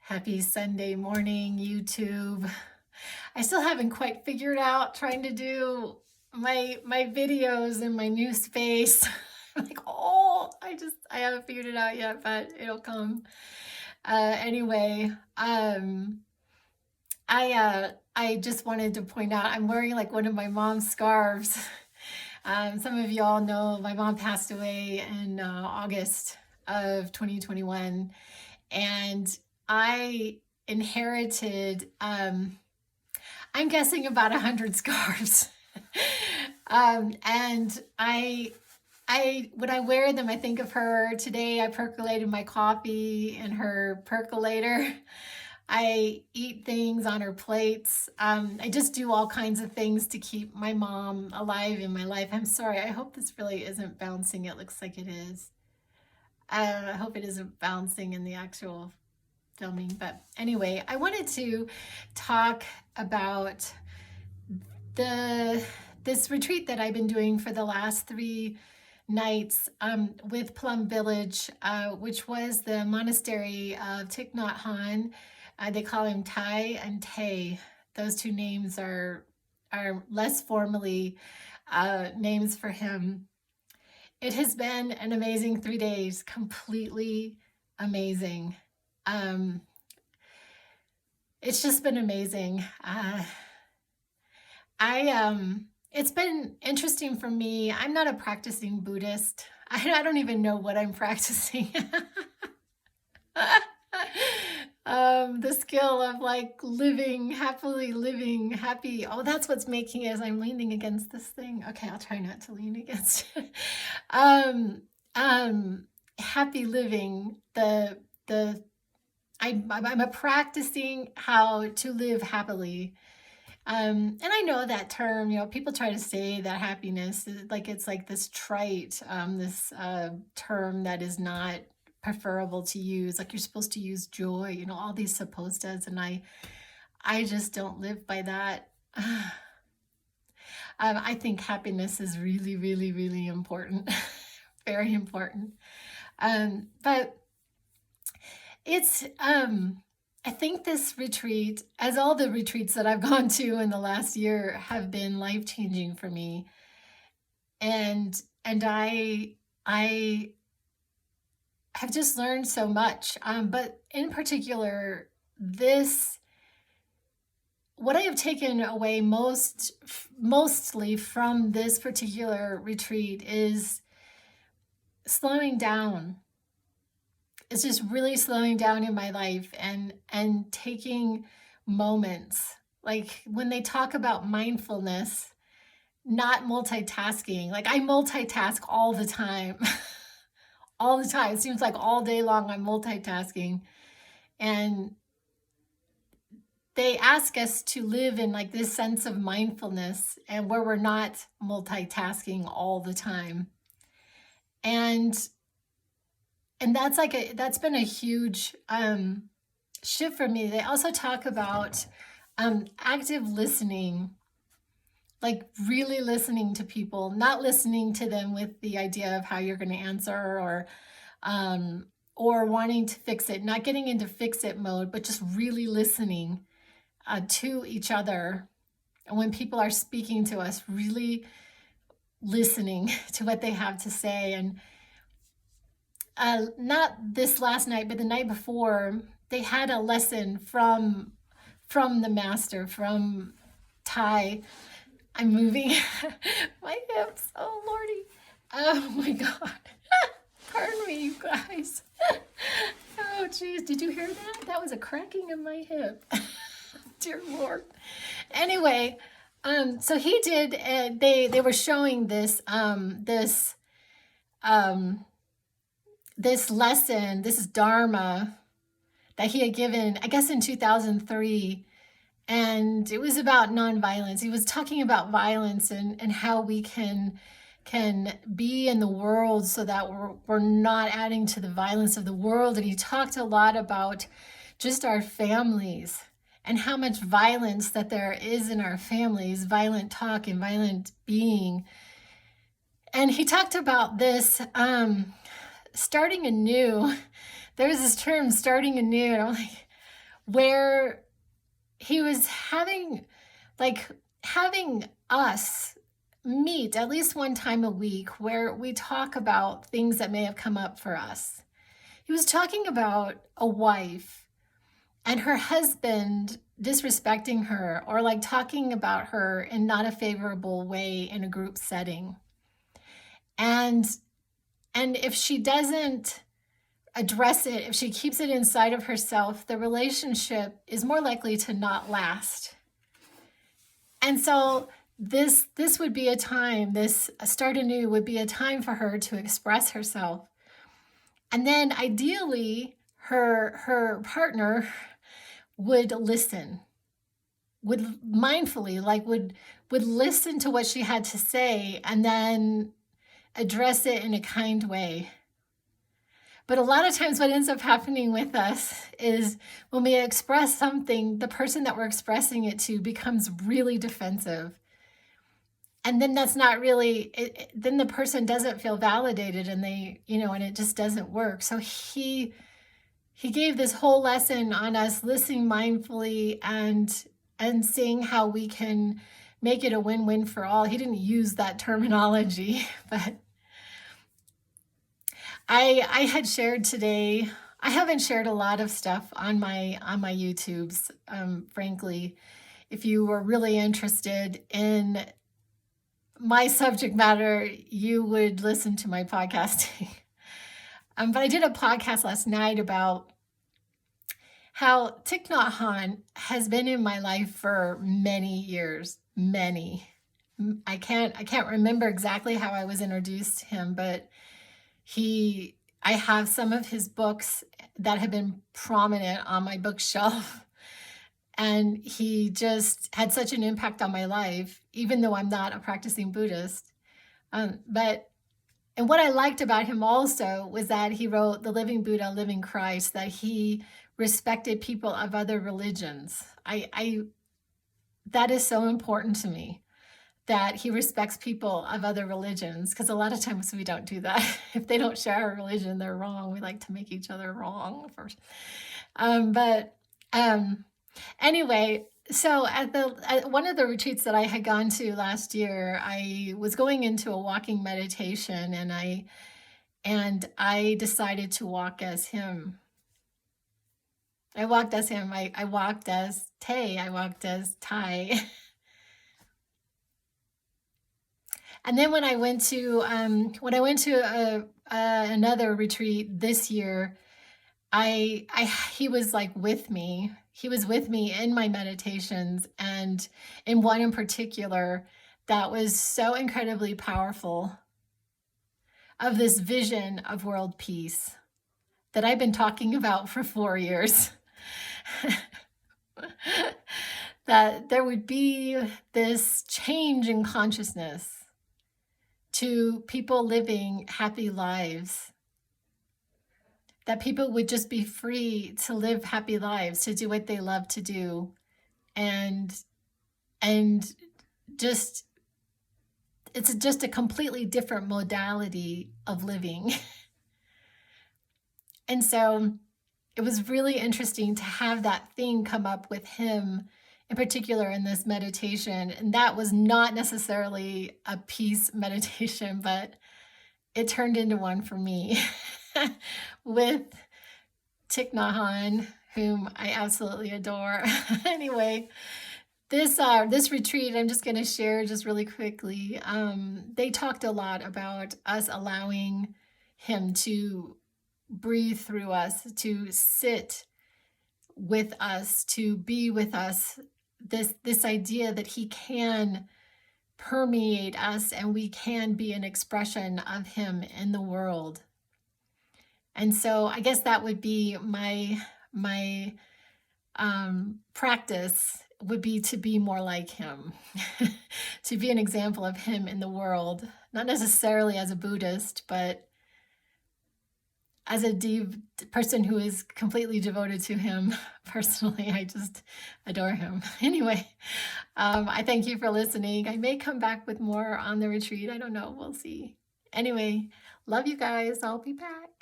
Happy Sunday morning, YouTube. I still haven't quite figured out trying to do my videos in my new space. I'm like, I haven't figured it out yet, but it'll come. Anyway, I just wanted to point out I'm wearing like one of my mom's scarves. Some of y'all know my mom passed away in August of 2021, and I inherited, I'm guessing about 100 scarves. And when I wear them, I think of her. Today I percolated my coffee in her percolator. I eat things on her plates. I just do all kinds of things to keep my mom alive in my life. I'm sorry, I hope this really isn't bouncing. It looks like it is. I hope it isn't bouncing in the actual filming. But anyway, I wanted to talk about this retreat that I've been doing for the last 3 nights with Plum Village, which was the monastery of Thich Nhat Hanh. They call him Thai and Tay. Those two names are less formally names for him. It has been an amazing 3 days, completely amazing. It's just been amazing. It's been interesting for me. I'm not a practicing Buddhist. I don't even know what I'm practicing. The skill of like happily living happy. Oh, that's what's making it as I'm leaning against this thing. Okay, I'll try not to lean against it. Happy living, I'm practicing how to live happily. And I know that term, people try to say that happiness is like, it's like this trite, this term that is not preferable to use. Like you're supposed to use joy, all these supposed to's, and I just don't live by that. I think happiness is really, really, really important, very important. But it's, I think this retreat, as all the retreats that I've gone to in the last year, have been life-changing for me. And I have just learned so much. But in particular, what I have taken away mostly from this particular retreat is slowing down. It's just really slowing down in my life and taking moments. Like when they talk about mindfulness, not multitasking. Like I multitask all the time. All the time. It seems like all day long I'm multitasking. And they ask us to live in like this sense of mindfulness and where we're not multitasking all the time. And that's been a huge shift for me. They also talk about active listening, like really listening to people, not listening to them with the idea of how you're going to answer or wanting to fix it, not getting into fix it mode, but just really listening to each other. And when people are speaking to us, really listening to what they have to say. And not this last night, but the night before, they had a lesson from the master, from Thai. I'm moving my hips. Oh, Lordy. Oh, my God. Pardon me, you guys. Oh, geez. Did you hear that? That was a cracking of my hip. Dear Lord. Anyway, so he did, they were showing this lesson, this Dharma that he had given, I guess in 2003, and it was about nonviolence. He was talking about violence and how we can be in the world so that we're not adding to the violence of the world. And he talked a lot about just our families and how much violence that there is in our families, violent talk and violent being. And he talked about this starting anew. There's this term, starting anew, and I'm like, where he was having us meet at least one time a week where we talk about things that may have come up for us. He was talking about a wife and her husband disrespecting her, or like talking about her in not a favorable way in a group setting. And if she doesn't address it, if she keeps it inside of herself, the relationship is more likely to not last. And so this would be a time, this start anew would be a time for her to express herself. And then ideally, her partner would listen, would mindfully, would listen to what she had to say and then address it in a kind way. But a lot of times what ends up happening with us is when we express something, the person that we're expressing it to becomes really defensive. And then that's not really, then the person doesn't feel validated, and and it just doesn't work. So he gave this whole lesson on us listening mindfully and seeing how we can make it a win-win for all. He didn't use that terminology, but I had shared today. I haven't shared a lot of stuff on my YouTubes, frankly. If you were really interested in my subject matter, you would listen to my podcasting. But I did a podcast last night about how Thich Nhat Hanh has been in my life for many years, many. I can't remember exactly how I was introduced to him, but I have some of his books that have been prominent on my bookshelf. And he just had such an impact on my life, even though I'm not a practicing Buddhist. And what I liked about him also was that he wrote The Living Buddha, Living Christ, that he respected people of other religions. That is so important to me, that he respects people of other religions, because a lot of times we don't do that. If they don't share our religion, they're wrong. We like to make each other wrong first. Anyway, so at one of the retreats that I had gone to last year, I was going into a walking meditation, and I decided to walk as him. I walked as him. I walked as Tay. I walked as Tai. And then when I went to another retreat this year, he was like with me. He was with me in my meditations, and in one in particular that was so incredibly powerful, of this vision of world peace that I've been talking about for 4 years. That there would be this change in consciousness to people living happy lives, that people would just be free to live happy lives, to do what they love to do, and just, it's just a completely different modality of living. And so it was really interesting to have that thing come up with him in particular in this meditation. And that was not necessarily a peace meditation, but it turned into one for me with Thich Nhat Hanh, whom I absolutely adore. Anyway, this retreat, I'm just going to share just really quickly. They talked a lot about us allowing him to breathe through us, to sit with us, to be with us. This idea that he can permeate us and we can be an expression of him in the world. And so I guess that would be my practice, would be to be more like him, to be an example of him in the world, not necessarily as a Buddhist, but as a person who is completely devoted to him personally. I just adore him. Anyway, I thank you for listening. I may come back with more on the retreat. I don't know. We'll see. Anyway, love you guys. I'll be back.